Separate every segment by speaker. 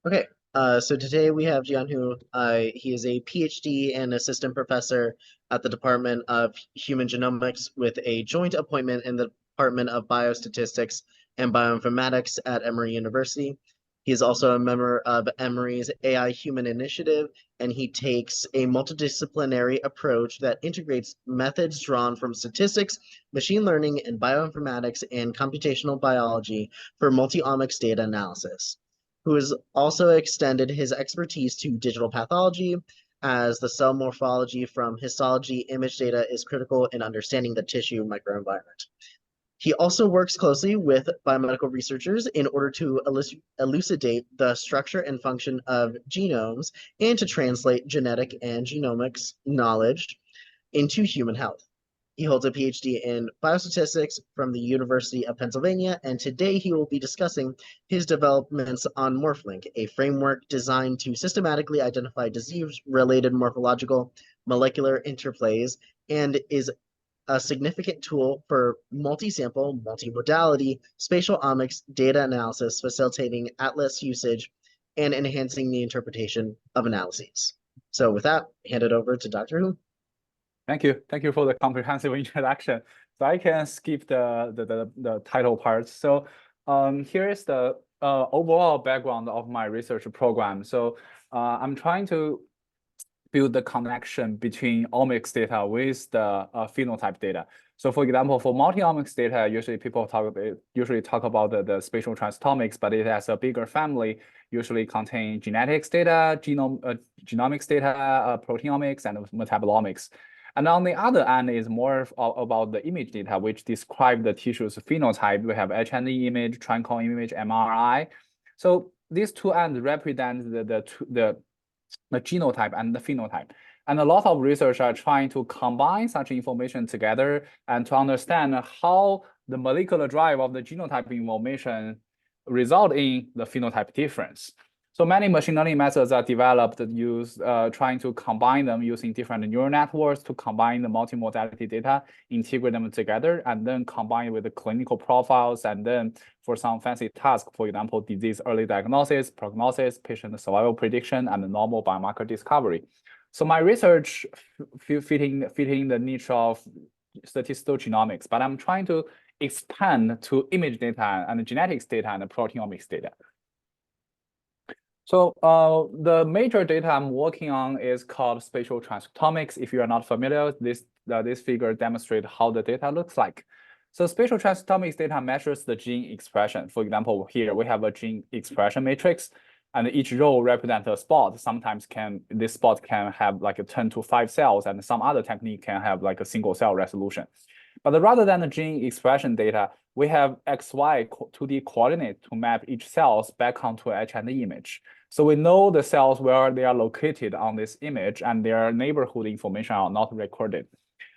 Speaker 1: Okay, so today we have Jian Hu. He is a PhD and assistant professor at the Department of Human Genomics with a joint appointment in the Department of Biostatistics and Bioinformatics at Emory University. He is also a member of Emory's AI Human Initiative, and he takes a multidisciplinary approach that integrates methods drawn from statistics, machine learning, and bioinformatics and computational biology for multi-omics data analysis, who has also extended his expertise to digital pathology, as the cell morphology from histology image data is critical in understanding the tissue microenvironment. He also works closely with biomedical researchers in order to elucidate the structure and function of genomes and to translate genetic and genomics knowledge into human health. He holds a PhD in biostatistics from the University of Pennsylvania, and today he will be discussing his developments on MorphLink, a framework designed to systematically identify disease-related morphological molecular interplays, and is a significant tool for multi-sample, multi-modality, spatial omics data analysis, facilitating atlas usage and enhancing the interpretation of analyses. So with that, hand it over to Dr. Hu.
Speaker 2: Thank you. Thank you for the comprehensive introduction. So I can skip the title part. So here is the overall background of my research program. So I'm trying to build the connection between omics data with the phenotype data. So for example, for multi-omics data, usually people talk about the spatial transcriptomics, but it has a bigger family, usually contain genetics data, genomics data, proteomics, and metabolomics. And on the other end is more about the image data, which describe the tissue's phenotype. We have H&E image, transcon image, MRI. So these two ends represent the genotype and the phenotype. And a lot of research are trying to combine such information together and to understand how the molecular drive of the genotype information result in the phenotype difference. So many machine learning methods are developed trying to combine them using different neural networks to combine the multimodality data, integrate them together, and then combine with the clinical profiles. And then for some fancy tasks, for example, disease early diagnosis, prognosis, patient survival prediction, and the normal biomarker discovery. So my research fitting the niche of statistical genomics, but I'm trying to expand to image data and genetics data and proteomics data. So the major data I'm working on is called spatial transcriptomics. If you are not familiar, this figure demonstrates how the data looks like. So spatial transcriptomics data measures the gene expression. For example, here we have a gene expression matrix, and each row represents a spot. Sometimes this spot can have like a 10 to 5 cells, and some other technique can have like a single cell resolution. But rather than the gene expression data, we have XY 2D coordinate to map each cells back onto an H&E image. So we know the cells where they are located on this image, and their neighborhood information are not recorded.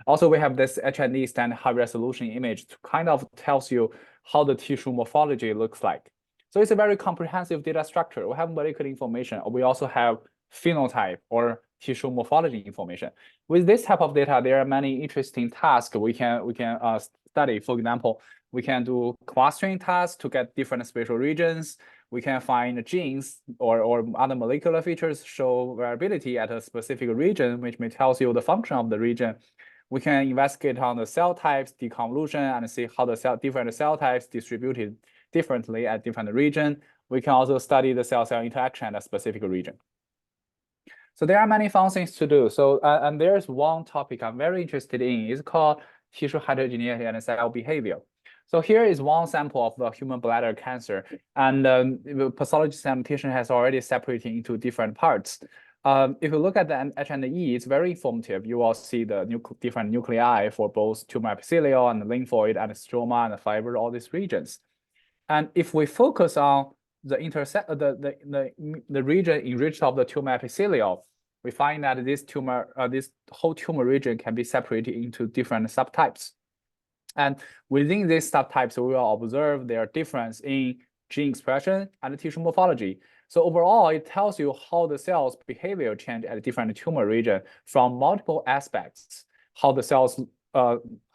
Speaker 2: Also, we have this H&E standard high resolution image to kind of tells you how the tissue morphology looks like. So it's a very comprehensive data structure. We have molecular information. We also have phenotype or tissue morphology information. With this type of data, there are many interesting tasks we can study. For example, we can do clustering tasks to get different spatial regions. We can find genes or other molecular features show variability at a specific region, which may tell you the function of the region. We can investigate on the cell types, deconvolution, and see how the different cell types distributed differently at different region. We can also study the cell-cell interaction at a specific region. So there are many fun things to do. So and there's one topic I'm very interested in. It's called tissue heterogeneity and cell behavior. So here is one sample of the human bladder cancer, and pathology segmentation has already separated into different parts. If you look at the H&E, it's very informative. You will see the different nuclei for both tumor epithelial and lymphoid and stroma and fiber, all these regions. And if we focus on the region enriched of the tumor epithelial, we find that this whole tumor region can be separated into different subtypes. And within these subtypes, we will observe their difference in gene expression and tissue morphology. So overall, it tells you how the cell's behavior change at a different tumor region from multiple aspects. How the cells,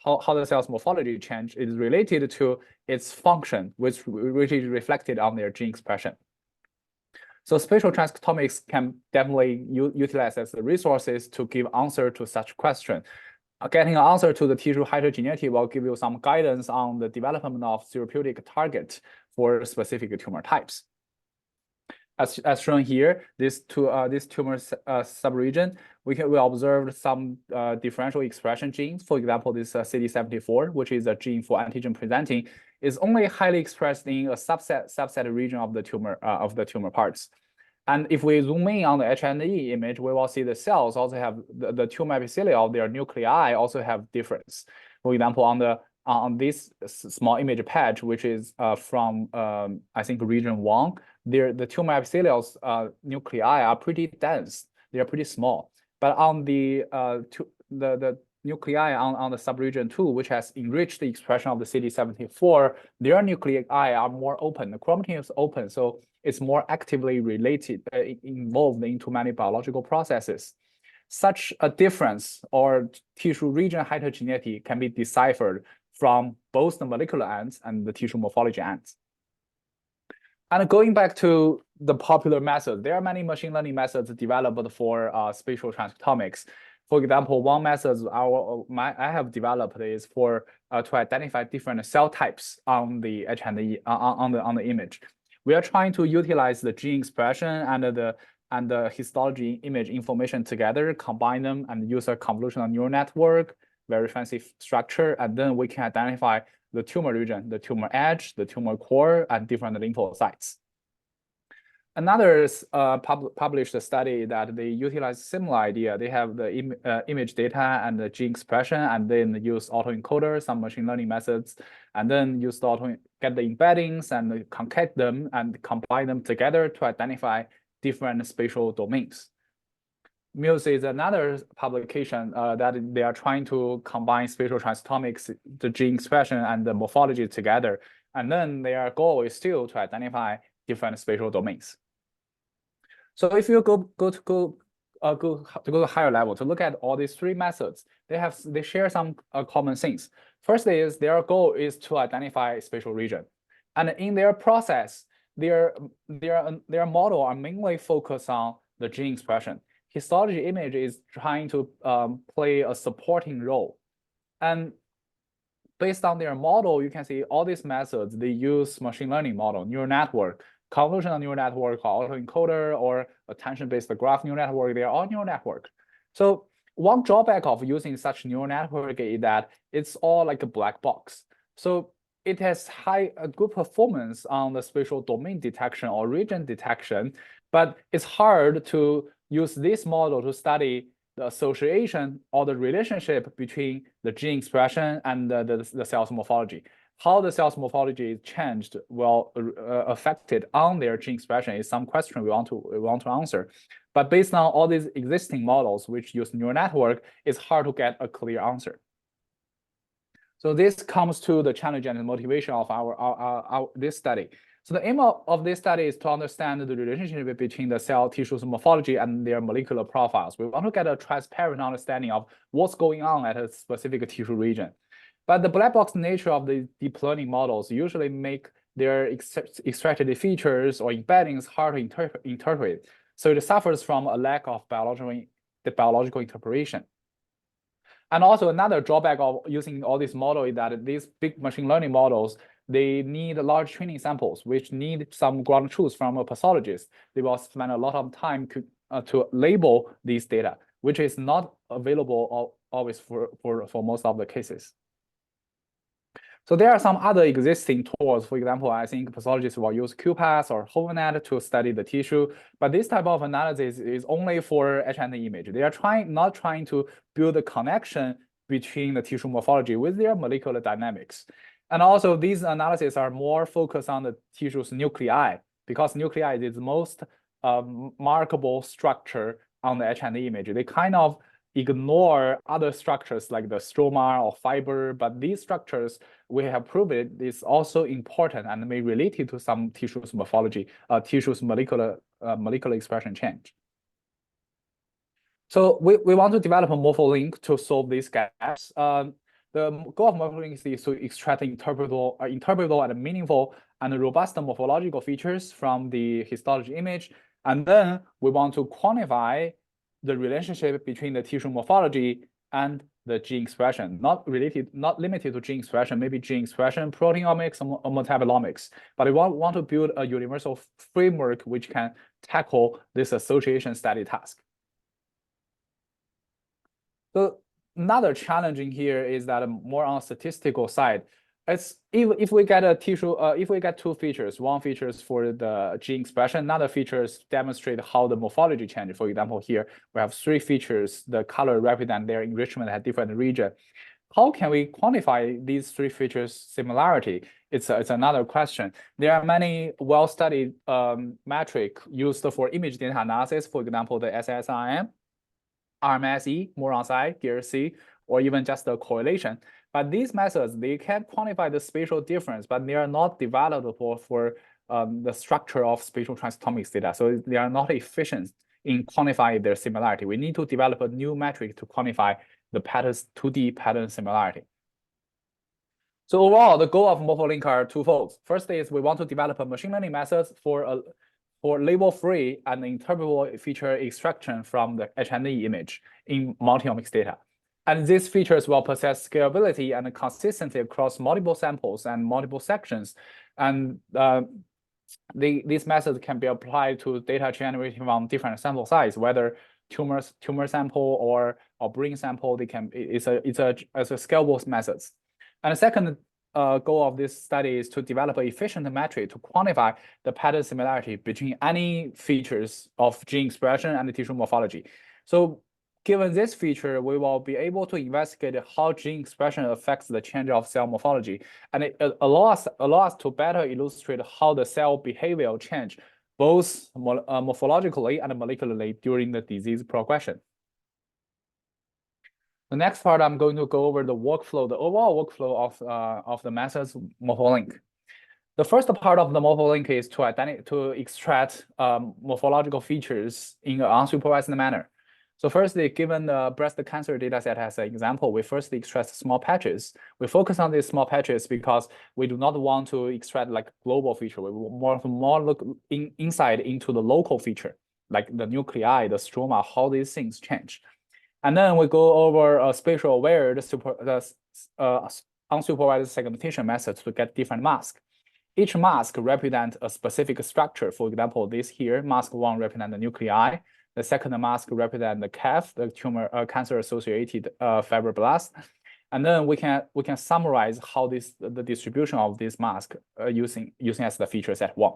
Speaker 2: how the cell's morphology change is related to its function, which is reflected on their gene expression. So spatial transcriptomics can definitely utilize as the resources to give answer to such question. Getting an answer to the tissue heterogeneity will give you some guidance on the development of therapeutic target for specific tumor types. As shown here, this tumor subregion, we observed some differential expression genes. For example, this CD74, which is a gene for antigen presenting, is only highly expressed in a subset region of the tumor parts. And if we zoom in on the H&E image, we will see the cells also have the tumor epithelial of their nuclei also have difference. For example, on this small image patch, which is from I think region 1, the tumor epithelial's nuclei are pretty dense. They are pretty small. But on the nuclei on the subregion 2, which has enriched the expression of the CD74, their nuclei are more open. The chromatin is open, so it's more actively related, involved into many biological processes. Such a difference or tissue region heterogeneity can be deciphered from both the molecular ends and the tissue morphology ends. And going back to the popular methods, there are many machine learning methods developed for spatial transcriptomics. For example, one method I have developed is for to identify different cell types on the H&E on the image. We are trying to utilize the gene expression and the histology image information together, combine them, and use a convolutional neural network, very fancy structure, and then we can identify the tumor region, the tumor edge, the tumor core, and different lymphocytes. Another published study that they utilize similar idea. They have the image data and the gene expression, and then use autoencoder, some machine learning methods, and then use get the embeddings and concat them and combine them together to identify different spatial domains. Muse is another publication that they are trying to combine spatial transcriptomics, the gene expression, and the morphology together. And then their goal is still to identify different spatial domains. So if you go to a higher level to look at all these three methods, they share some common things. First is their goal is to identify spatial region, and in their process, their model are mainly focused on the gene expression. Histology image is trying to play a supporting role. And based on their model, you can see all these methods, they use machine learning model, neural network, convolutional neural network, or autoencoder, or attention-based graph neural network. They are all neural network. So one drawback of using such neural network is that it's all like a black box. So it has good performance on the spatial domain detection or region detection, but it's hard to use this model to study the association or the relationship between the gene expression and the cell's morphology. How the cell's morphology is changed affected on their gene expression is some question we want to answer. But based on all these existing models which use neural network, it's hard to get a clear answer. So this comes to the challenge and the motivation of this study. So the aim of this study is to understand the relationship between the cell tissue's morphology and their molecular profiles. We want to get a transparent understanding of what's going on at a specific tissue region. But the black box nature of the deep learning models usually make their extracted features or embeddings hard to interpret. So it suffers from a lack of biological interpretation. And also another drawback of using all these models is that these big machine learning models, they need large training samples, which need some ground truth from a pathologist. They will spend a lot of time to label these data, which is not available always for most of the cases. So there are some other existing tools. For example, I think pathologists will use QPath or HoverNet to study the tissue, but this type of analysis is only for H&E image. They are not trying to build a connection between the tissue morphology with their molecular dynamics. And also these analyses are more focused on the tissue's nuclei, because nuclei is the most markable structure on the H&E image. They kind of ignore other structures like the stroma or fiber, but these structures, we have proven is also important and may relate to some tissue's morphology, tissue's molecular expression change. So we want to develop a MorphLink to solve these gaps. The goal of MorphLink is to extract interpretable and meaningful and robust morphological features from the histology image. And then we want to quantify the relationship between the tissue morphology and the gene expression, not limited to gene expression, maybe gene expression, proteomics, or metabolomics. But we want to build a universal framework which can tackle this association study task. So another challenging here is that more on statistical side. It's if we get a tissue, if we get two features, one feature is for the gene expression, another features demonstrate how the morphology changes. For example, here we have three features. The color represent their enrichment at different region. How can we quantify these three features similarity? It's another question. There are many well-studied metric used for image data analysis. For example, the SSRM, RMSE, Moron-Si, GRC, or even just the correlation. But these methods, they can quantify the spatial difference, but they are not developable for the structure of spatial transcriptomics data. So they are not efficient in quantifying their similarity. We need to develop a new metric to quantify the patterns, 2D pattern similarity. So overall, the goal of MorphLink are twofold. First is we want to develop a machine learning methods for label-free and interpretable feature extraction from the H&E image in multi-omics data. And these features will possess scalability and consistency across multiple samples and multiple sections. And these methods can be applied to data generated from different sample size, whether tumor sample or brain sample. It's a scalable methods. And the second goal of this study is to develop an efficient metric to quantify the pattern similarity between any features of gene expression and the tissue morphology. So given this feature, we will be able to investigate how gene expression affects the change of cell morphology, and it allows us to better illustrate how the cell behavior change both morphologically and molecularly during the disease progression. The next part, I'm going to go over the workflow, the overall workflow of the methods MorphLink. The first part of the MorphLink is to extract morphological features in an unsupervised manner. So firstly, given the breast cancer dataset as an example, we first extract small patches. We focus on these small patches because we do not want to extract like global feature. We want more look inside into the local feature, like the nuclei, the stroma, how these things change. And then we go over a spatial aware, unsupervised segmentation methods to get different masks. Each mask represents a specific structure. For example, this here, mask 1 represents the nuclei. The second mask represents the CAF, the tumor cancer-associated fibroblast. And then we can summarize how the distribution of this mask using as the feature set 1.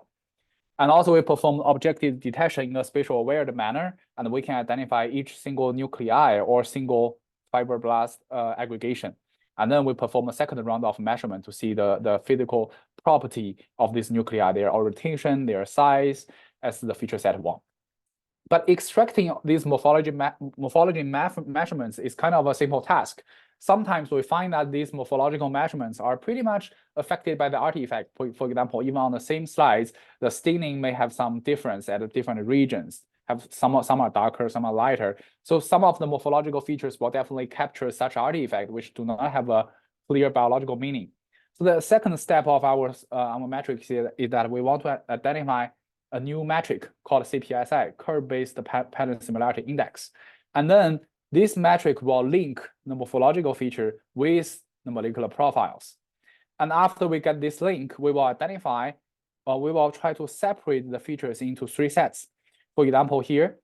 Speaker 2: And also we perform objective detection in a spatial aware manner, and we can identify each single nuclei or single fibroblast aggregation. And then we perform a second round of measurement to see the physical property of this nuclei, their orientation, their size, as the feature set 1. But extracting these morphology measurements is kind of a simple task. Sometimes we find that these morphological measurements are pretty much affected by the artifact. For example, even on the same slides, the staining may have some difference at the different regions. Some are darker, some are lighter. So some of the morphological features will definitely capture such artifact, which do not have a clear biological meaning. So the second step of our metric is that we want to identify a new metric called CPSI, curve-based pattern similarity index. And then this metric will link the morphological feature with the molecular profiles. And after we get this link, we will identify, we will try to separate the features into 3 sets. For example, here,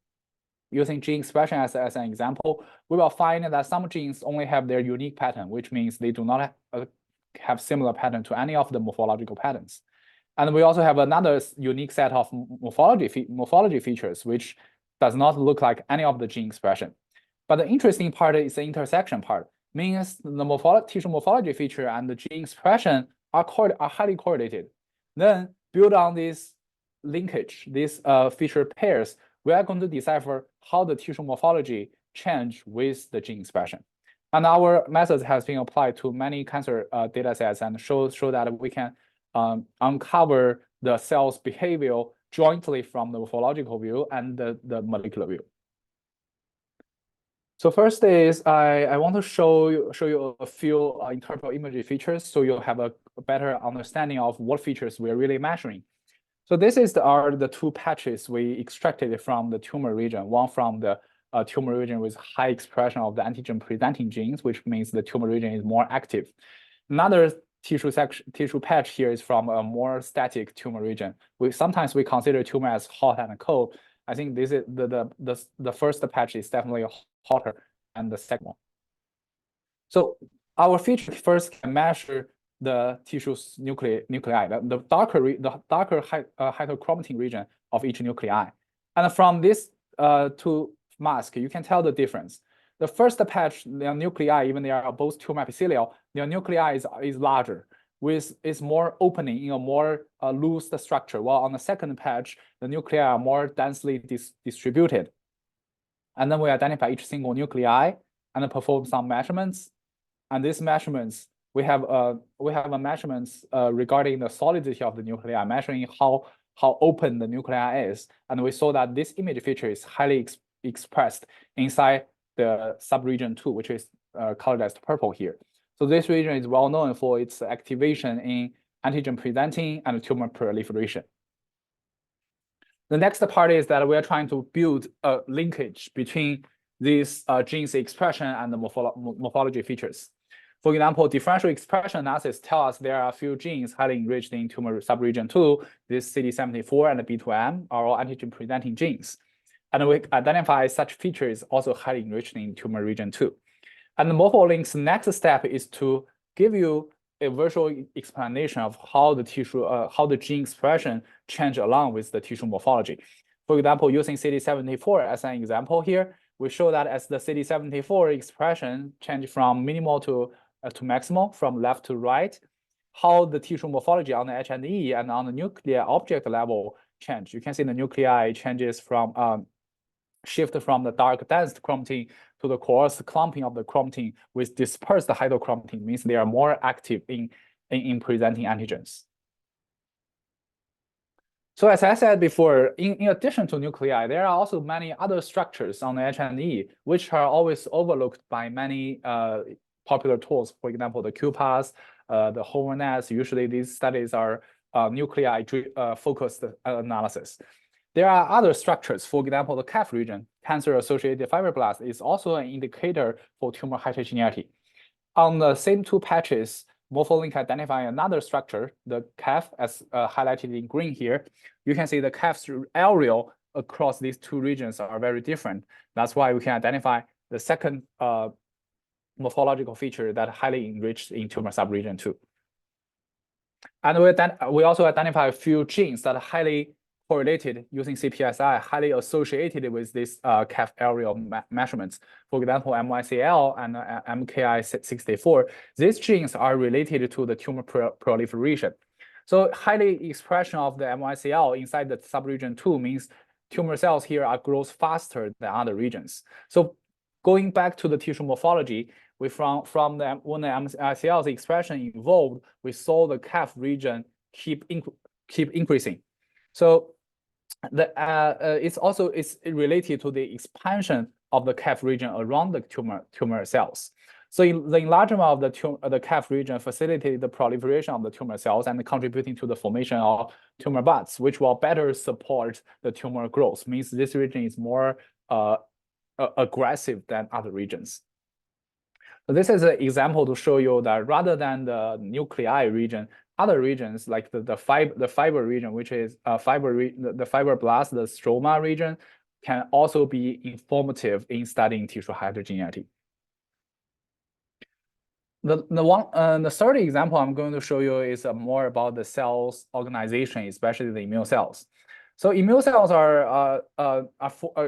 Speaker 2: using gene expression as an example, we will find that some genes only have their unique pattern, which means they do not have similar pattern to any of the morphological patterns. And we also have another unique set of morphology features, which does not look like any of the gene expression. But the interesting part is the intersection part, means the tissue morphology feature and the gene expression are highly correlated. Then build on this linkage, these feature pairs, we are going to decipher how the tissue morphology change with the gene expression. And our methods has been applied to many cancer data sets and show that we can uncover the cell's behavior jointly from the morphological view and the molecular view. So first is I want to show you a few interpretable imagery features so you'll have a better understanding of what features we're really measuring. So this are the two patches we extracted from the tumor region, one from the tumor region with high expression of the antigen presenting genes, which means the tumor region is more active. Another tissue patch here is from a more static tumor region. Sometimes we consider tumor as hot and cold. I think this is the first patch is definitely hotter than the second one. So our feature first can measure the tissue's nuclei, the darker heterochromatin region of each nuclei. And from this two masks, you can tell the difference. The first patch, the nuclei, even they are both tumor epithelial, the nuclei is larger, is more opening in a more loose structure, while on the second patch, the nuclei are more densely distributed. And then we identify each single nuclei and perform some measurements. And these measurements, we have measurements regarding the solidity of the nuclei, measuring how open the nuclei is. And we saw that this image feature is highly expressed inside the subregion 2, which is colored as purple here. So this region is well known for its activation in antigen presenting and tumor proliferation. The next part is that we are trying to build a linkage between these genes expression and the morphology features. For example, differential expression analysis tell us there are a few genes highly enriched in tumor subregion 2. This CD74 and the B2M are all antigen presenting genes. And we identify such features also highly enriched in tumor region 2. And the MorphLink's next step is to give you a visual explanation of how the tissue, how the gene expression change along with the tissue morphology. For example, using CD74 as an example here, we show that as the CD74 expression change from minimal to maximal, from left to right, how the tissue morphology on the H&E and on the nuclear object level change. You can see the nuclei changes from shift from the dark dense chromatin to the coarse clumping of the chromatin with dispersed heterochromatin, means they are more active in presenting antigens. So as I said before, in addition to nuclei, there are also many other structures on the H&E, which are always overlooked by many popular tools. For example, the QPAS, the HOVRNet. Usually these studies are nuclei focused analysis. There are other structures. For example, the CAF region, cancer-associated fibroblast, is also an indicator for tumor heterogeneity. On the same two patches, MorphLink identify another structure, the CAF, as highlighted in green here. You can see the CAF's areal across these two regions are very different. That's why we can identify the second morphological feature that highly enriched in tumor subregion 2. And we also identify a few genes that are highly correlated using CPSI, highly associated with this CAF areal measurements. For example, MYCL and MKI64, these genes are related to the tumor proliferation. So highly expression of the MYCL inside the subregion 2 means tumor cells here are grows faster than other regions. So going back to the tissue morphology, we when the MYCL's expression evolved, we saw the CAF region keep increasing. So it's related to the expansion of the CAF region around the tumor cells. So the enlargement of the CAF region facilitated the proliferation of the tumor cells and contributing to the formation of tumor buds, which will better support the tumor growth. Means this region is more aggressive than other regions. So this is an example to show you that rather than the nuclei region, other regions like the fiber region, which is the fibroblast, the stroma region, can also be informative in studying tissue heterogeneity. The third example I'm going to show you is more about the cells organization, especially the immune cells. So immune cells are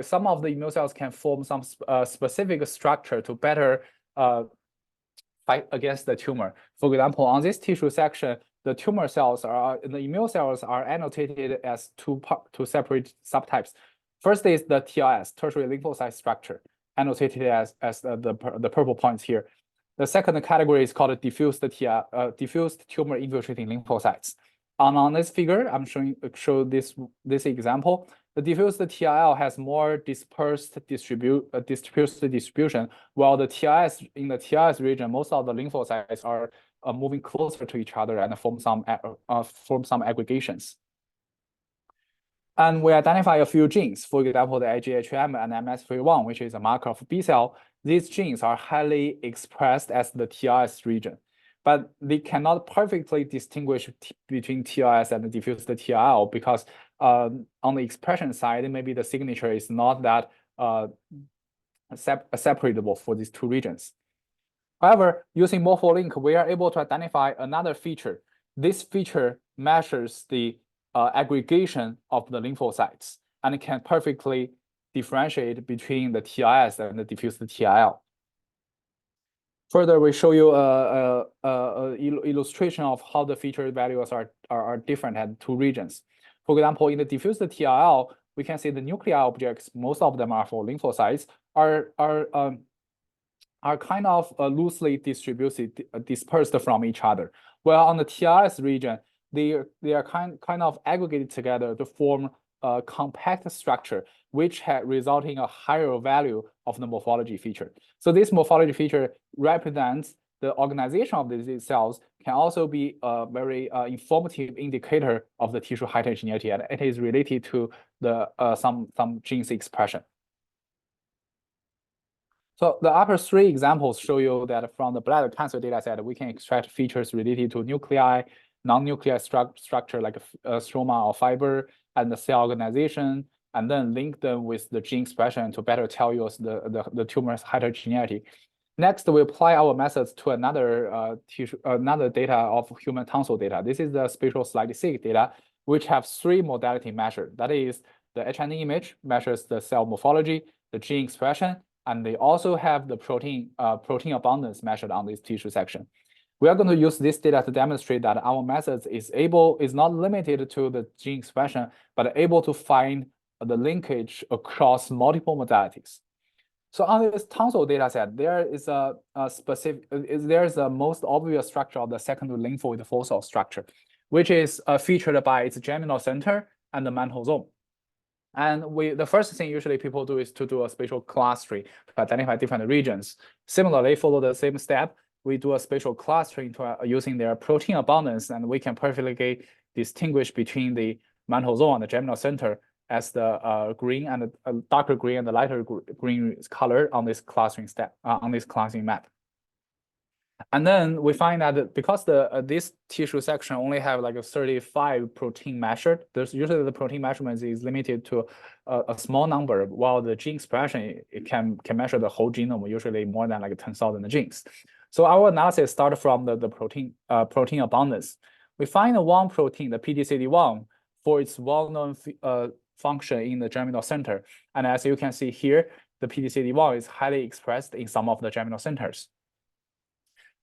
Speaker 2: some of the immune cells can form some specific structure to better fight against the tumor. For example, on this tissue section, the tumor cells the immune cells are annotated as two separate subtypes. First is the TLS, tertiary lymphocyte structure, annotated as the purple points here. The second category is called diffused tumor infiltrating lymphocytes. On this figure, I'm show this example. The diffuse TIL has more dispersed distribution, while the TIS in the TIS region, most of the lymphocytes are moving closer to each other and form some aggregations. And we identify a few genes, for example, the IgHM and MS31, which is a marker of B cell. These genes are highly expressed as the TIS region, but they cannot perfectly distinguish between TIS and the diffuse TIL because on the expression side, maybe the signature is not that separatable for these two regions. However, using MorphLink, we are able to identify another feature. This feature measures the aggregation of the lymphocytes and it can perfectly differentiate between the TIS and the diffuse TIL. Further, we show you a illustration of how the feature values are different at two regions. For example, in the diffuse TIL, we can see the nuclei objects, most of them are for lymphocytes, are kind of loosely dispersed from each other. While on the TIS region, they are kind of aggregated together to form a compact structure, which result in a higher value of the morphology feature. So this morphology feature represents the organization of these cells, can also be a very informative indicator of the tissue heterogeneity, and it is related to the some genes expression. So the upper three examples show you that from the bladder cancer data set, we can extract features related to nuclei, non-nuclear structure like a stroma or fiber, and the cell organization, and then link them with the gene expression to better tell you the tumor's heterogeneity. Next, we apply our methods to another data of human tonsil data. This is the spatial statistics data, which have three modality measured. That is, the H&E image measures the cell morphology, the gene expression, and they also have the protein abundance measured on this tissue section. We are going to use this data to demonstrate that our methods is not limited to the gene expression, but able to find the linkage across multiple modalities. So on this tonsil data set, there is a most obvious structure of the secondary lymphoid fossa structure, which is featured by its germinal center and the mantle zone. And the first thing usually people do is to do a spatial clustering to identify different regions. Similarly, follow the same step, we do a spatial clustering using their protein abundance, and we can perfectly distinguish between the mantle zone and the germinal center as the green and the darker green and the lighter green color on this clustering step, on this clustering map. And then we find that because this tissue section only have like a 35 protein measured, there's usually the protein measurements is limited to a small number, while the gene expression it can measure the whole genome, usually more than like 10,000 genes. So our analysis started from the protein abundance. We find one protein, the PDCD1, for its well-known function in the germinal center. And as you can see here, the PDCD1 is highly expressed in some of the germinal centers.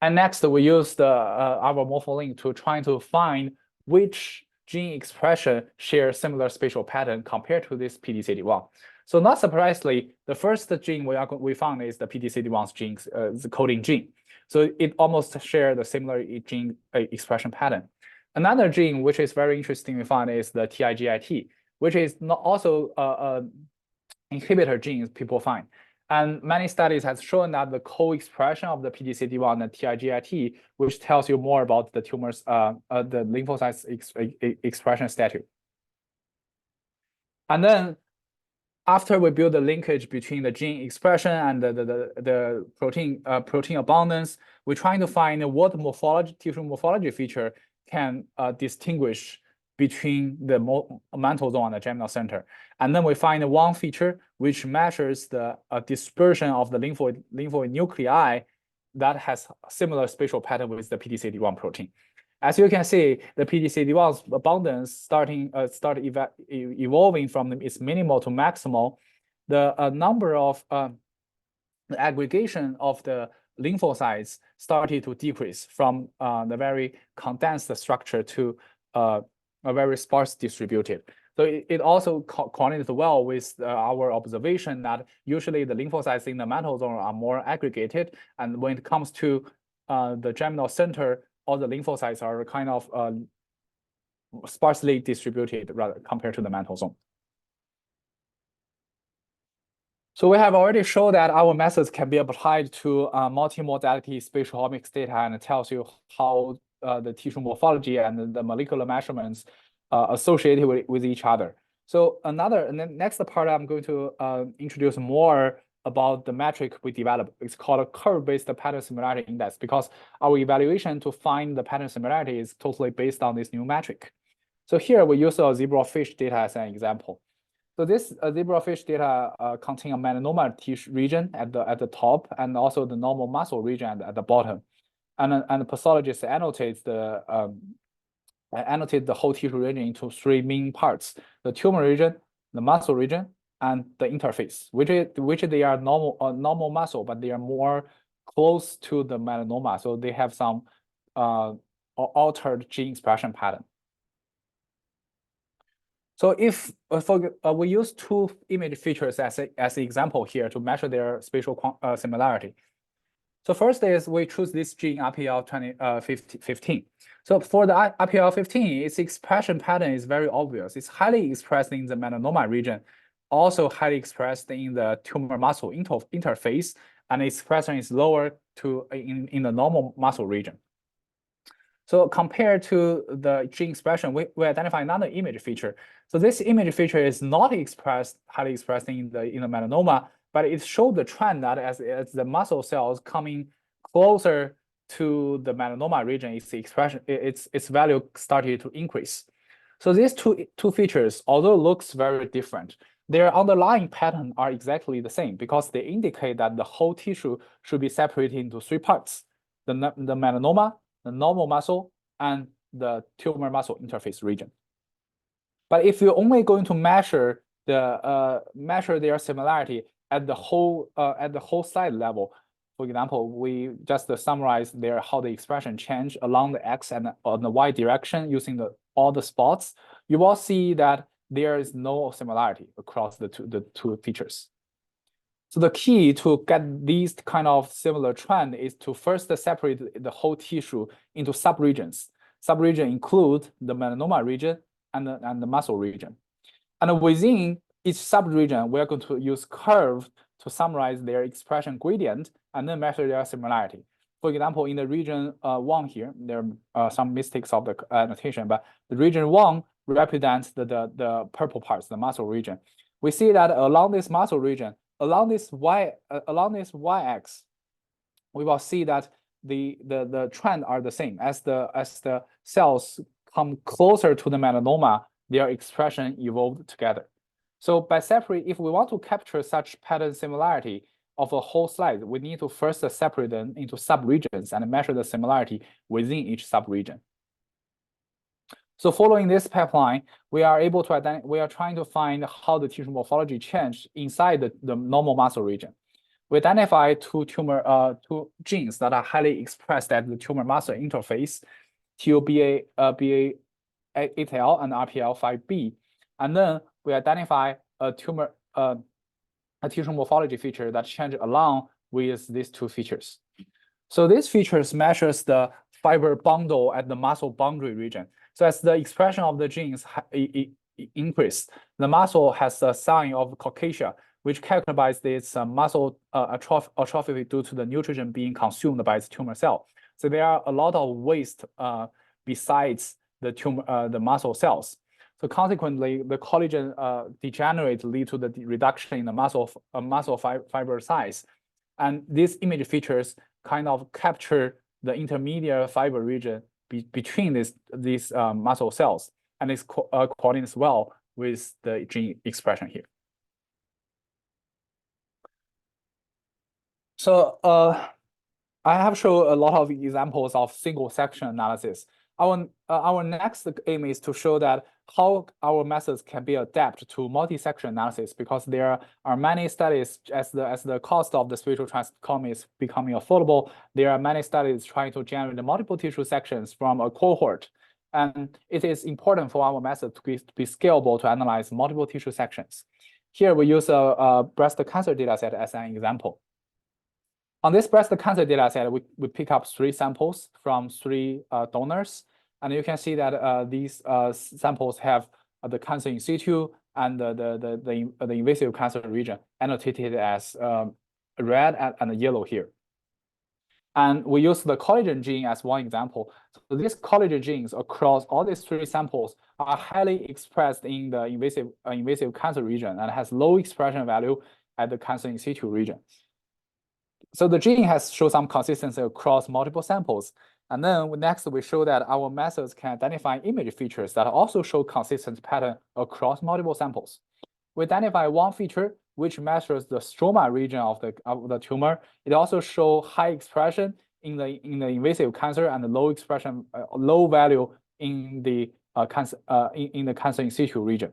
Speaker 2: And next, we use our MorphLink to try to find which gene expression shares similar spatial pattern compared to this PDCD1. So not surprisingly, the first gene we found is the PDCD1's gene, the coding gene. So it almost shares the similar gene expression pattern. Another gene which is very interesting we found is the TIGIT, which is not also inhibitor genes people find. And many studies have shown that the co-expression of the PDCD1 and TIGIT, which tells you more about the tumor's, the lymphocytes expression status. And then after we build the linkage between the gene expression and the protein abundance, we're trying to find what tissue morphology feature can distinguish between the mantle zone and the germinal center. And then we find one feature which measures the dispersion of the lymphoid nuclei that has a similar spatial pattern with the PDCD1 protein. As you can see, the PDCD1's abundance started evolving from its minimal to maximal. The number of the aggregation of the lymphocytes started to decrease from the very condensed structure to a very sparse distributed. So it also coordinates well with our observation that usually the lymphocytes in the mantle zone are more aggregated, and when it comes to the germinal center, all the lymphocytes are kind of sparsely distributed rather compared to the mantle zone. So we have already shown that our methods can be applied to multimodality spatial omics data, and it tells you how the tissue morphology and the molecular measurements associated with each other. So next part, I'm going to introduce more about the metric we developed. It's called a curve-based pattern similarity index, because our evaluation to find the pattern similarity is totally based on this new metric. So here we use a zebrafish data as an example. So this zebrafish data contain a melanoma tissue region at the top, and also the normal muscle region at the bottom. And the pathologist annotate the whole tissue region into three main parts: the tumor region, the muscle region, and the interface, which they are normal muscle, but they are more close to the melanoma, so they have some altered gene expression pattern. So if we use two image features as an example here to measure their spatial similarity. So first is we choose this gene RPL15. So for the RPL15, its expression pattern is very obvious. It's highly expressed in the melanoma region, also highly expressed in the tumor muscle interface, and its expression is lower in the normal muscle region. So compared to the gene expression, we identify another image feature. So this image feature is not highly expressed in the melanoma, but it shows the trend that as the muscle cells coming closer to the melanoma region, its value started to increase. So these two features, although looks very different, their underlying pattern are exactly the same, because they indicate that the whole tissue should be separated into three parts: the melanoma, the normal muscle, and the tumor muscle interface region. But if you're only going to measure their similarity at the whole slide level, for example, we just summarize how the expression change along the x and on the y direction using all the spots, you will see that there is no similarity across the two features. So the key to get these kind of similar trend is to first separate the whole tissue into subregions. Subregion include the melanoma region and the muscle region. And within each subregion, we're going to use curve to summarize their expression gradient and then measure their similarity. For example, in the region 1 here, there are some mistakes of the annotation, but the region 1 represents the purple parts, the muscle region. We see that along this muscle region, along this y-axis, we will see that the trend are the same. As the cells come closer to the melanoma, their expression evolved together. So if we want to capture such pattern similarity of a whole slide, we need to first separate them into subregions and measure the similarity within each subregion. So following this pipeline, we are trying to find how the tissue morphology changed inside the normal muscle region. We identify two genes that are highly expressed at the tumor muscle interface, TOBA, BA8L, and RPL5B. And then we identify a tissue morphology feature that change along with these two features. So these features measures the fiber bundle at the muscle boundary region. So as the expression of the genes increase, the muscle has a sign of caucasia, which characterizes its muscle atrophy due to the nutrition being consumed by its tumor cell. So there are a lot of waste besides the muscle cells. So consequently, the collagen degenerate lead to the reduction in the muscle fiber size. And these image features kind of capture the intermediate fiber region between these muscle cells, and it's coordinates well with the gene expression here. So I have shown a lot of examples of single section analysis. Our next aim is to show that how our methods can be adapted to multi-section analysis, because there are many studies as the cost of the spatial transcriptome is becoming affordable. There are many studies trying to generate multiple tissue sections from a cohort, and it is important for our method to be scalable to analyze multiple tissue sections. Here we use a breast cancer dataset as an example. On this breast cancer dataset, we pick up 3 samples from 3 donors. And you can see that these samples have the cancer in situ and the invasive cancer region annotated as red and yellow here. And we use the collagen gene as one example. So these collagen genes across all these 3 samples are highly expressed in the invasive cancer region and has low expression value at the cancer in situ region. So the gene has shown some consistency across multiple samples. And then next, we show that our methods can identify image features that also show consistent pattern across multiple samples. We identify one feature which measures the stroma region of the tumor. It also shows high expression in the invasive cancer and low expression, low value in the cancer in situ region.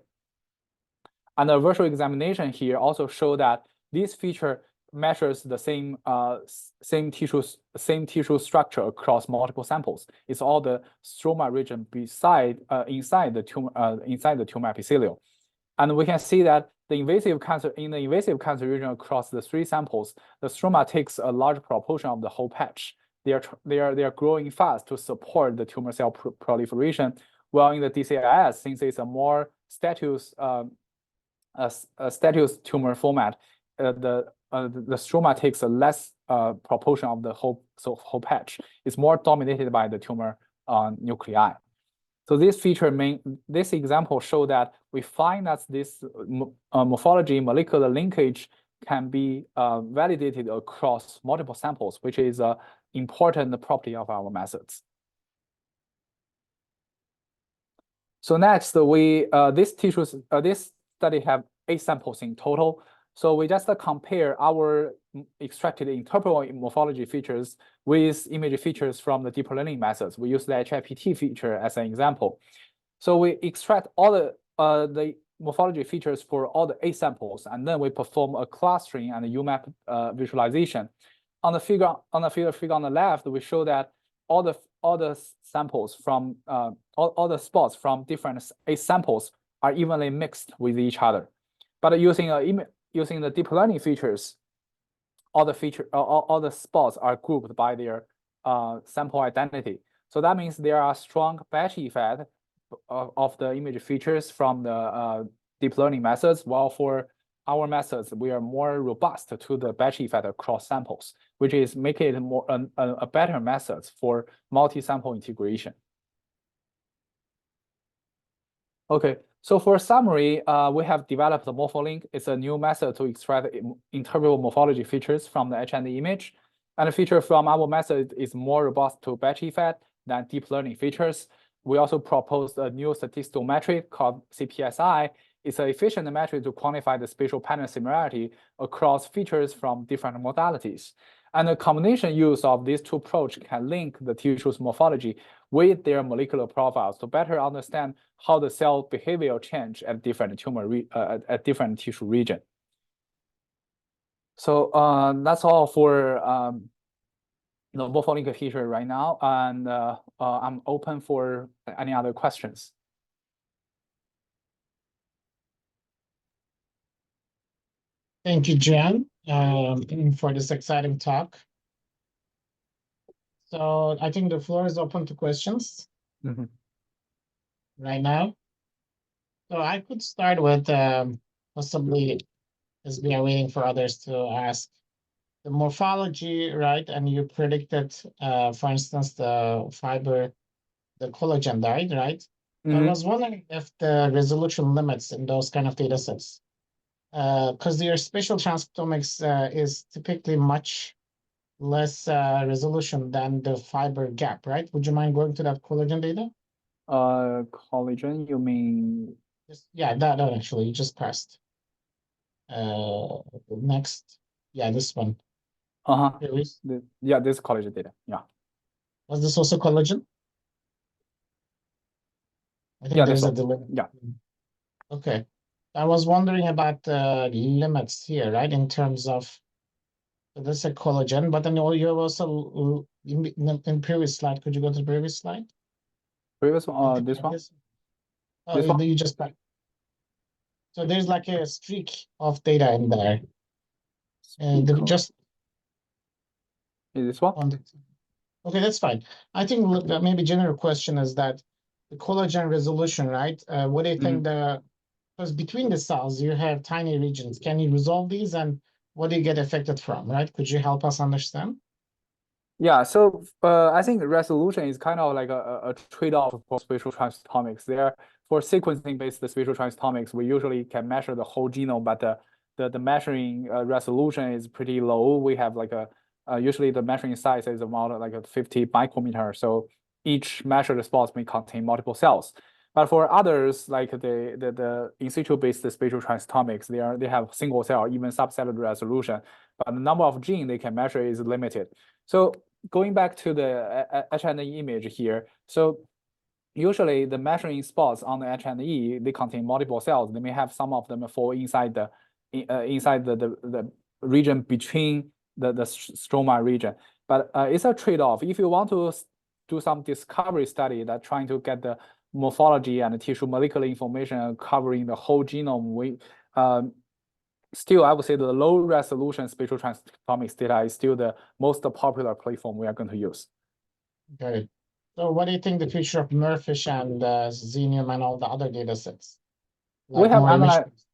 Speaker 2: And the virtual examination here also show that this feature measures the same tissue structure across multiple samples. It's all the stroma region inside the tumor epithelium. And we can see that in the invasive cancer region across the 3 samples, the stroma takes a large proportion of the whole patch. They are growing fast to support the tumor cell proliferation. While in the DCIS, since it's a more status tumor format, the stroma takes a less proportion of the whole patch. It's more dominated by the tumor nuclei. So this example show that we find that this morphology-molecular linkage can be validated across multiple samples, which is an important property of our methods. So next, this study have 8 samples in total. So we just compare our extracted interpretable morphology features with image features from the deep learning methods. We use the HIPT feature as an example. So we extract all the morphology features for all the 8 samples, and then we perform a clustering and a UMAP visualization. On the figure on the left, we show that all the samples from all the spots from different 8 samples are evenly mixed with each other. But using the deep learning features, all the spots are grouped by their sample identity. So that means there are strong batch effect of the image features from the deep learning methods, while for our methods, we are more robust to the batch effect across samples, which is making it more a better method for multi-sample integration. Okay, so for summary, we have developed the MorphLink. It's a new method to extract interpretable morphology features from the H&E image. And the feature from our method is more robust to batch effect than deep learning features. We also proposed a new statistical metric called CPSI. It's an efficient metric to quantify the spatial pattern similarity across features from different modalities. And the combination use of these 2 approaches can link the tissue's morphology with their molecular profiles to better understand how the cell behavior change at different different tissue region. So that's all for the MorphLink feature right now, and I'm open for any other questions.
Speaker 3: Thank you, Jian, for this exciting talk. So I think the floor is open to questions right now. So I could start with possibly, as we are waiting for others to ask, the morphology, right? And you predicted, for instance, the fiber, the collagen diet, right? So I was wondering if the resolution limits in those kind of data sets, because your spatial transcriptomics is typically much less resolution than the fiber gap, right? Would you mind going to that collagen data?
Speaker 2: Collagen, you mean?
Speaker 3: Yeah, that actually you just passed. Next, yeah, this one.
Speaker 2: Yeah, this collagen data. Yeah.
Speaker 3: Was this also collagen? I think there's a delay.
Speaker 2: Yeah.
Speaker 3: Okay. I was wondering about the limits here, right? In terms of, so this is a collagen, but then you have also in previous slide. Could you go to the previous slide?
Speaker 2: Previous one, this one?
Speaker 3: Oh, this one? You just back. So there's like a streak of data in there. And just
Speaker 2: is this one?
Speaker 3: Okay, that's fine. I think that maybe general question is that the collagen resolution, right? What do you think because between the cells you have tiny regions. Can you resolve these, and what do you get affected from, right? Could you help us understand?
Speaker 2: Yeah, so I think resolution is kind of like a trade-off for spatial transcriptomics. There, for sequencing-based spatial transcriptomics, we usually can measure the whole genome, but the measuring resolution is pretty low. We have like usually the measuring size is about like a 50 micrometer. So each measured spot may contain multiple cells. But for others, like the in situ-based spatial transcriptomics, they have single cell, even subcellular resolution, but the number of genes they can measure is limited. So going back to the H&E image here, so usually the measuring spots on the H&E, they contain multiple cells. They may have some of them fall inside the region between the stroma region. But it's a trade-off. If you want to do some discovery study that trying to get the morphology and the tissue molecular information covering the whole genome, still, I would say the low resolution spatial transcriptomics data is still the most popular platform we are going to use.
Speaker 3: Got it. So what do you think the future of Murfish and Xenium and all the other data sets?
Speaker 2: We have analyzed,
Speaker 3: emissions?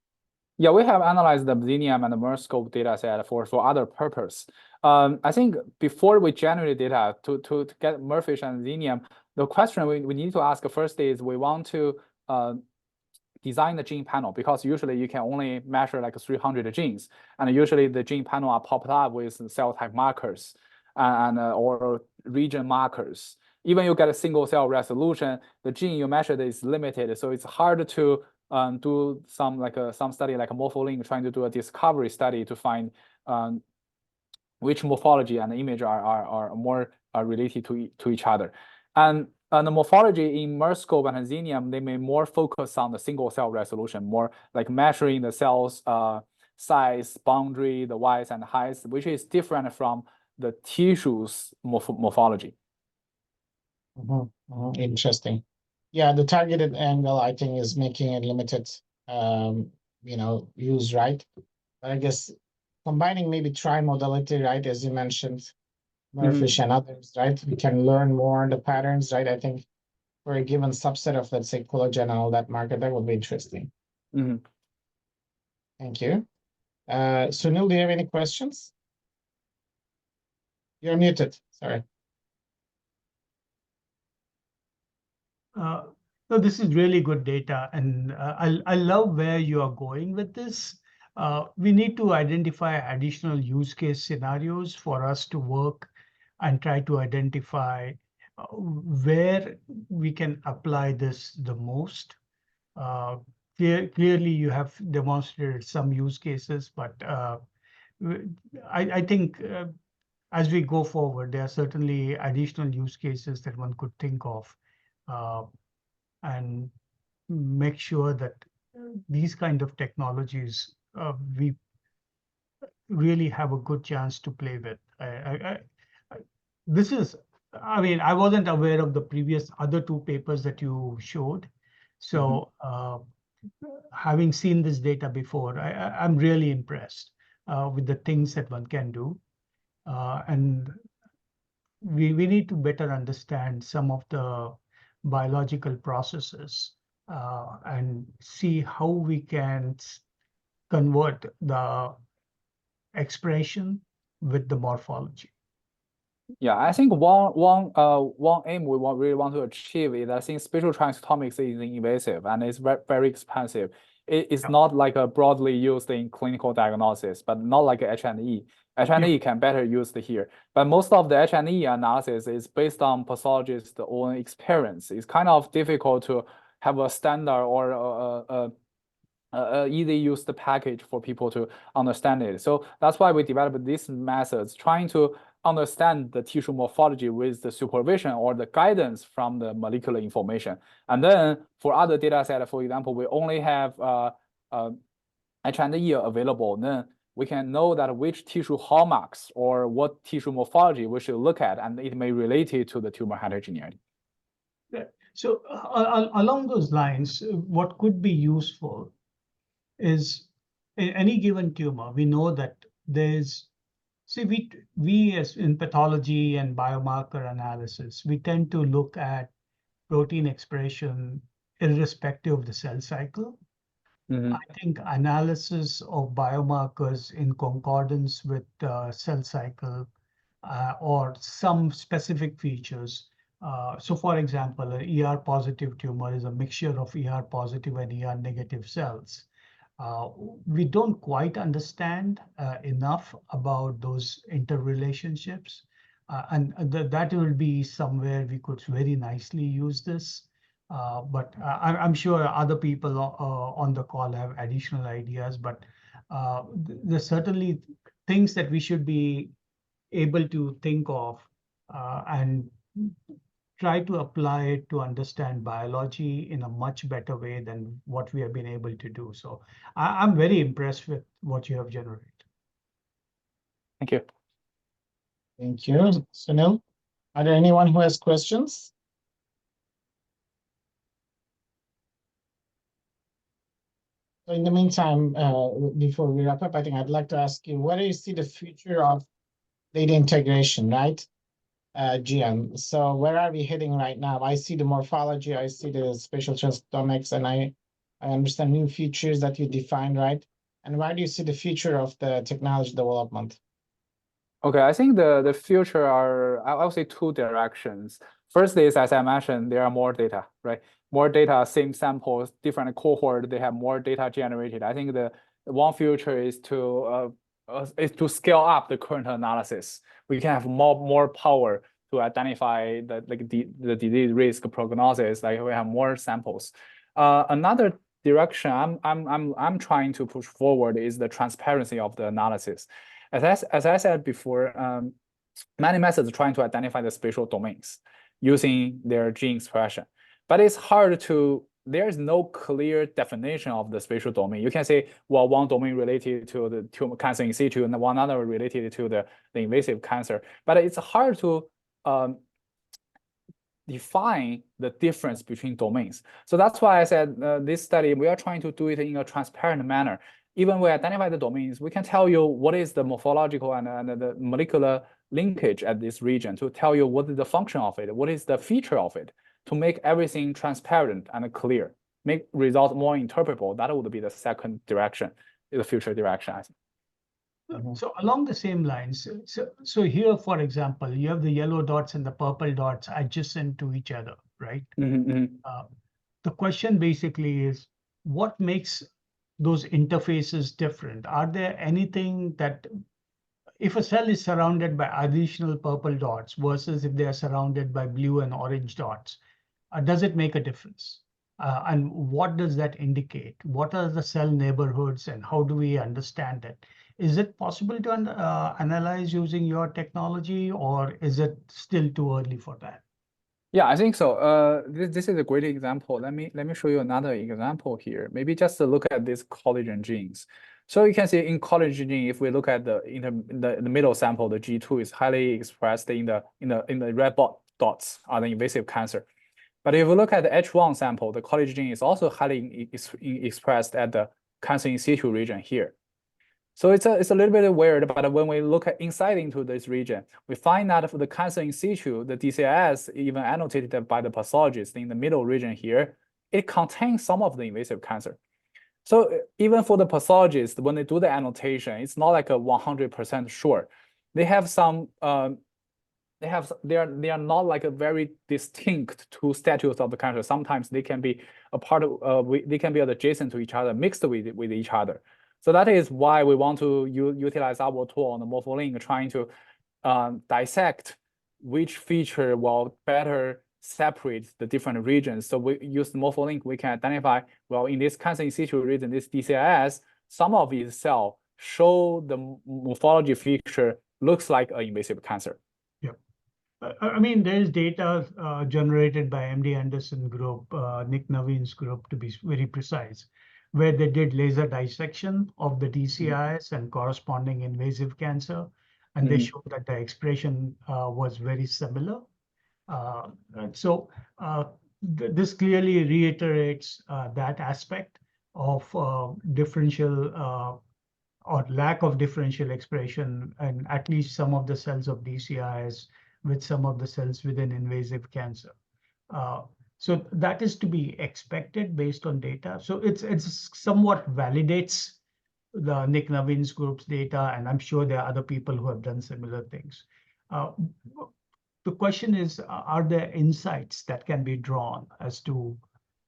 Speaker 2: yeah, we have analyzed the Xenium and the MERSCOPE data set for other purpose. I think before we generate data to get Murfish and Xenium, the question we need to ask first is we want to design the gene panel, because usually you can only measure like 300 genes, and usually the gene panel are popped up with cell type markers and or region markers. Even you get a single cell resolution, the gene you measured is limited, so it's hard to do some study like a MorphLink, trying to do a discovery study to find which morphology and image are more related to each other. And the morphology in MERSCOPE and Xenium, they may more focus on the single cell resolution, more like measuring the cells size, boundary, the width and height, which is different from the tissue's morphology.
Speaker 3: Interesting. Yeah, the targeted angle, I think, is making it limited, use, right? But I guess combining maybe tri-modality, right, as you mentioned, Murfish and others, right? We can learn more the patterns, right? I think for a given subset of, let's say, collagen and all that market, that would be interesting. Thank you. Sunil, do you have any questions? You're muted, sorry.
Speaker 4: So this is really good data, and I love where you are going with this. We need to identify additional use case scenarios for us to work and try to identify where we can apply this the most. Clearly, you have demonstrated some use cases, but I think as we go forward, there are certainly additional use cases that one could think of, and make sure that these kind of technologies we really have a good chance to play with. I mean, I wasn't aware of the previous other two papers that you showed. So having seen this data before, I'm really impressed with the things that one can do. And we need to better understand some of the biological processes and see how we can convert the expression with the morphology.
Speaker 2: Yeah, I think one aim we really want to achieve is, I think spatial transcriptomics is invasive and it's very expensive. It's not like a broadly used in clinical diagnosis, but not like H&E. H&E can better used here, but most of the H&E analysis is based on pathologists' own experience. It's kind of difficult to have a standard or easy used package for people to understand it. So that's why we developed these methods, trying to understand the tissue morphology with the supervision or the guidance from the molecular information. And then for other data set, for example, we only have H&E available, then we can know that which tissue hallmarks or what tissue morphology we should look at, and it may relate it to the tumor heterogeneity.
Speaker 4: So along those lines, what could be useful is in any given tumor, we know that there's See, we as in pathology and biomarker analysis, we tend to look at protein expression irrespective of the cell cycle.
Speaker 2: Mhm.
Speaker 4: I think analysis of biomarkers in concordance with cell cycle or some specific features. So for example, an ER positive tumor is a mixture of ER positive and ER negative cells. We don't quite understand enough about those interrelationships. And that will be somewhere we could very nicely use this. But I'm sure other people on the call have additional ideas, but there's certainly things that we should be able to think of and try to apply it to understand biology in a much better way than what we have been able to do. So I'm very impressed with what you have generated.
Speaker 2: Thank you.
Speaker 3: Thank you, Sunil. Are there anyone who has questions? So in the meantime, before we wrap up, I think I'd like to ask you, where do you see the future of data integration, right? Jian, so where are we heading right now? I see the morphology, I see the spatial transcriptomics, and I understand new features that you defined, right? And where do you see the future of the technology development?
Speaker 2: Okay, I think the future are, I would say, two directions. First is, as I mentioned, there are more data, right? More data, same samples, different cohort, they have more data generated. I think the one future is to scale up the current analysis. We can have more power to identify the disease risk prognosis. Like we have more samples. Another direction I'm trying to push forward is the transparency of the analysis. As I said before, many methods are trying to identify the spatial domains using their gene expression, but it's hard to, there's no clear definition of the spatial domain. You can say, well, one domain related to the tumor cancer in situ and one other related to the invasive cancer, but it's hard to define the difference between domains. So that's why I said this study, we are trying to do it in a transparent manner. Even we identify the domains, we can tell you what is the morphological and the molecular linkage at this region to tell you what is the function of it, what is the feature of it, to make everything transparent and clear, make results more interpretable. That would be the second direction, the future direction, I think.
Speaker 4: So along the same lines, so here, for example, you have the yellow dots and the purple dots adjacent to each other, right? The question basically is, what makes those interfaces different? Are there anything that, if a cell is surrounded by additional purple dots versus if they are surrounded by blue and orange dots, does it make a difference? And what does that indicate? What are the cell neighborhoods and how do we understand it? Is it possible to analyze using your technology, or is it still too early for that?
Speaker 2: Yeah, I think so. This is a great example. Let me show you another example here. Maybe just to look at these collagen genes. So you can see in collagen gene, if we look at the middle sample, the G2 is highly expressed in the red dots are the invasive cancer. But if we look at the H1 sample, the collagen gene is also highly expressed at the cancer in situ region here. So it's a little bit weird, but when we look at inside into this region, we find that for the cancer in situ, the DCIS, even annotated by the pathologist in the middle region here, it contains some of the invasive cancer. So even for the pathologist, when they do the annotation, it's not like a 100% sure. They have some, they are not like a very distinct two statues of the cancer. Sometimes they can be a part of, they can be adjacent to each other, mixed with each other. So that is why we want to utilize our tool on the MorphLink, trying to dissect which feature will better separate the different regions. So we use the MorphLink, we can identify, well, in this cancer in situ region, this DCIS, some of its cell show the morphology feature looks like an invasive cancer.
Speaker 4: Yep. I mean, there's data generated by MD Anderson group, Nick Naveen's group, to be very precise, where they did laser dissection of the DCIS and corresponding invasive cancer, and they showed that the expression was very similar. So this clearly reiterates that aspect of differential or lack of differential expression in at least some of the cells of DCIS with some of the cells within invasive cancer. So that is to be expected based on data. So it's somewhat validates the Nick Navin's group's data, and I'm sure there are other people who have done similar things. The question is, are there insights that can be drawn as to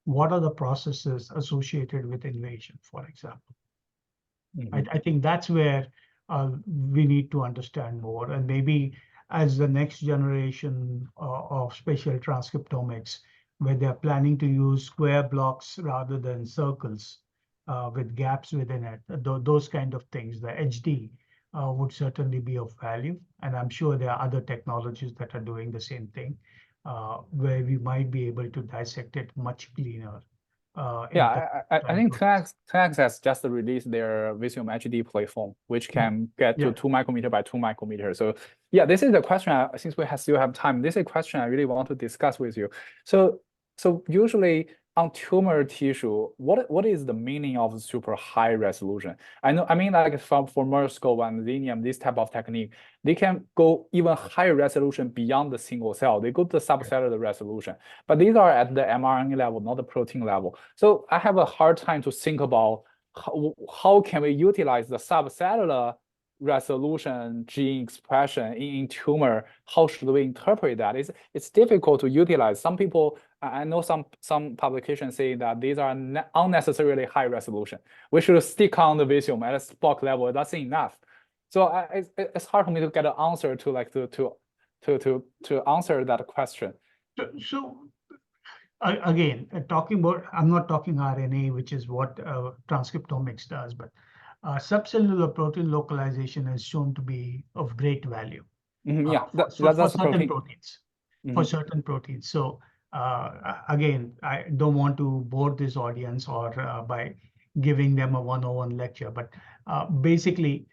Speaker 4: what are the processes associated with invasion, for example? I think that's where we need to understand more, and maybe as the next generation of spatial transcriptomics, where they're planning to use square blocks rather than circles with gaps within it, those kind of things, the HD would certainly be of value. And I'm sure there are other technologies that are doing the same thing, where we might be able to dissect it much cleaner.
Speaker 2: Yeah, I think 10x has just released their Visium HD platform, which can get to 2 micrometer by 2 micrometer. So yeah, this is a question, since we still have time, this is a question I really want to discuss with you. So usually on tumor tissue, what is the meaning of super high resolution? I mean, like for Merscope and Xenium, this type of technique, they can go even higher resolution beyond the single cell. They go to the subcellular resolution, but these are at the mRNA level, not the protein level. So I have a hard time to think about how can we utilize the subcellular resolution gene expression in tumor. How should we interpret that? It's difficult to utilize. Some people, I know some publications say that these are unnecessarily high resolution. We should stick on the Visium at a Spock level. That's enough. So it's hard for me to get an answer to answer that question.
Speaker 4: So again, talking about, I'm not talking RNA, which is what transcriptomics does, but subcellular protein localization is shown to be of great value.
Speaker 2: For
Speaker 4: certain proteins. For certain proteins. So again, I don't want to bore this audience or by giving them a 101 lecture, but basically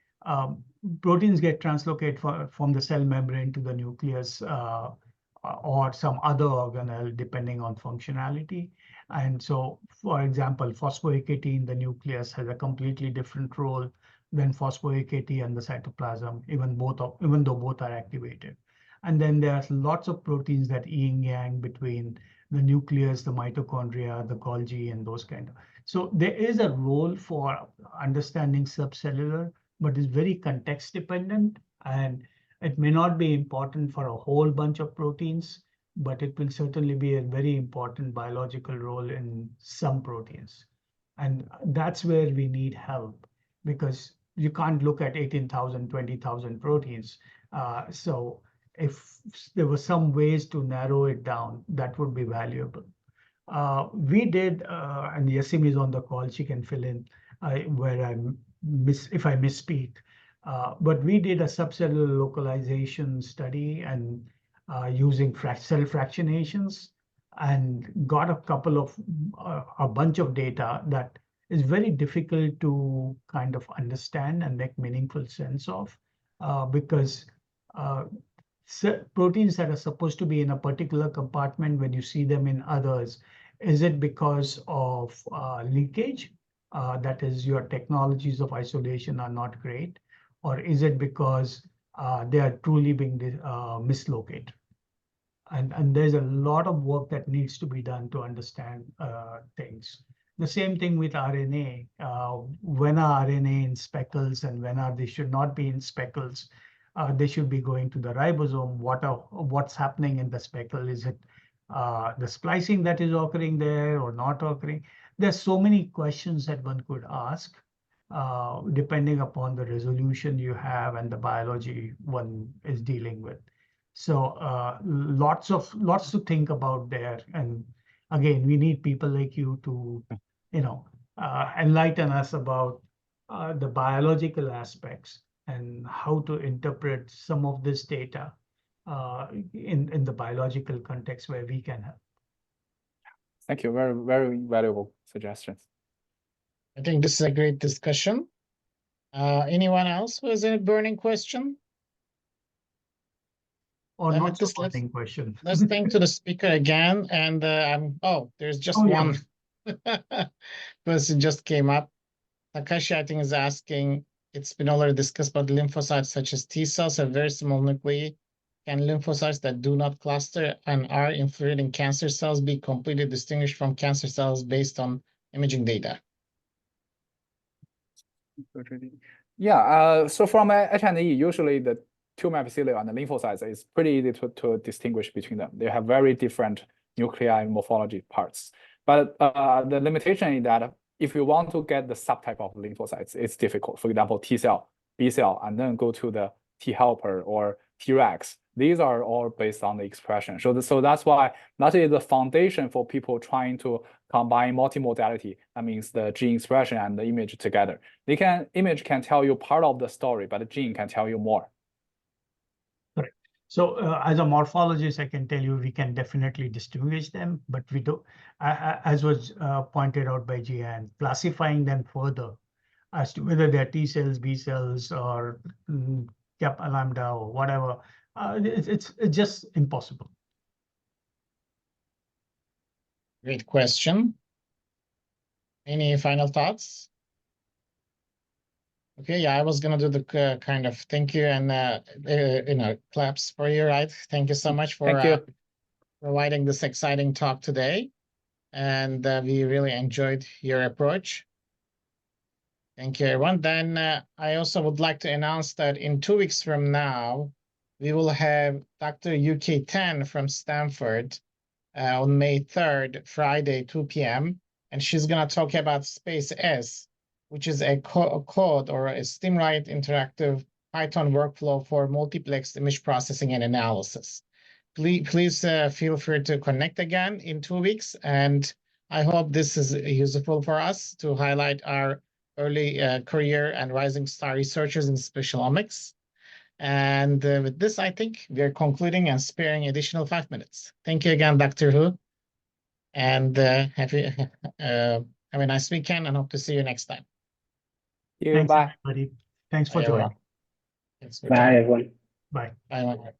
Speaker 4: proteins get translocated from the cell membrane to the nucleus or some other organelle depending on functionality. And so, for example, phospho-AKT in the nucleus has a completely different role than phospho-AKT and the cytoplasm, even though both are activated. And then there's lots of proteins that yin-yang between the nucleus, the mitochondria, the Golgi, and those kind of. So there is a role for understanding subcellular, but it's very context dependent, and it may not be important for a whole bunch of proteins, but it will certainly be a very important biological role in some proteins. And that's where we need help, because you can't look at 18,000, 20,000 proteins. So if there were some ways to narrow it down, that would be valuable. We did, and Yasim is on the call, she can fill in where if I misspeak. But we did a subcellular localization study and using cell fractionations, and got a bunch of data that is very difficult to kind of understand and make meaningful sense of, because proteins that are supposed to be in a particular compartment, when you see them in others, is it because of leakage? That is, your technologies of isolation are not great, or is it because they are truly being mislocated? And there's a lot of work that needs to be done to understand things. The same thing with RNA. When are RNA in speckles and when are they should not be in speckles? They should be going to the ribosome. What's happening in the speckle? Is it the splicing that is occurring there or not occurring? There's so many questions that one could ask, depending upon the resolution you have and the biology one is dealing with. So lots to think about there. And again, we need people like you to, enlighten us about the biological aspects and how to interpret some of this data in the biological context where we can help.
Speaker 2: Thank you. Very, very valuable suggestions.
Speaker 3: I think this is a great discussion. Anyone else who has a burning question?
Speaker 4: Or not so burning question.
Speaker 3: Let's thank to the speaker again. And there's just one person just came up. Takashi, I think, is asking, it's been already discussed about lymphocytes such as T cells have very small nuclei. Can lymphocytes that do not cluster and are infiltrating cancer cells be completely distinguished from cancer cells based on imaging data?
Speaker 2: Yeah, so from H&E, usually the tumor epithelial and the lymphocytes is pretty easy to distinguish between them. They have very different nuclei and morphology parts. But the limitation is that if you want to get the subtype of lymphocytes, it's difficult. For example, T cell, B cell, and then go to the T helper or Tregs. These are all based on the expression. So that's why that is the foundation for people trying to combine multimodality. That means the gene expression and the image together. Image can tell you part of the story, but the gene can tell you more.
Speaker 4: Correct. So as a morphologist, I can tell you we can definitely distinguish them, but we don't, as was pointed out by Jian, classifying them further as to whether they're T cells, B cells, or kappa lambda or whatever, it's just impossible.
Speaker 3: Great question. Any final thoughts? Okay, yeah, I was gonna do the kind of thank you and claps for you, right? Thank you so much for providing this exciting talk today, and we really enjoyed your approach. Thank you, everyone. Then I also would like to announce that in 2 weeks from now, we will have Dr. UK10 from Stanford on May 3rd, Friday, 2 p.m. And she's going to talk about Space S, which is a code or a STEAMRite interactive Python workflow for multiplex image processing and analysis. Please feel free to connect again in 2 weeks. And I hope this is useful for us to highlight our early career and rising star researchers in spatial omics. And with this, I think we are concluding and sparing additional 5 minutes. Thank you again, Dr. Hu. And have a nice weekend and hope to see you next time.
Speaker 4: Thanks, everybody. Thanks for joining.
Speaker 3: Thanks for
Speaker 5: Bye,
Speaker 3: joining.
Speaker 5: everyone.
Speaker 4: Bye.
Speaker 3: Bye.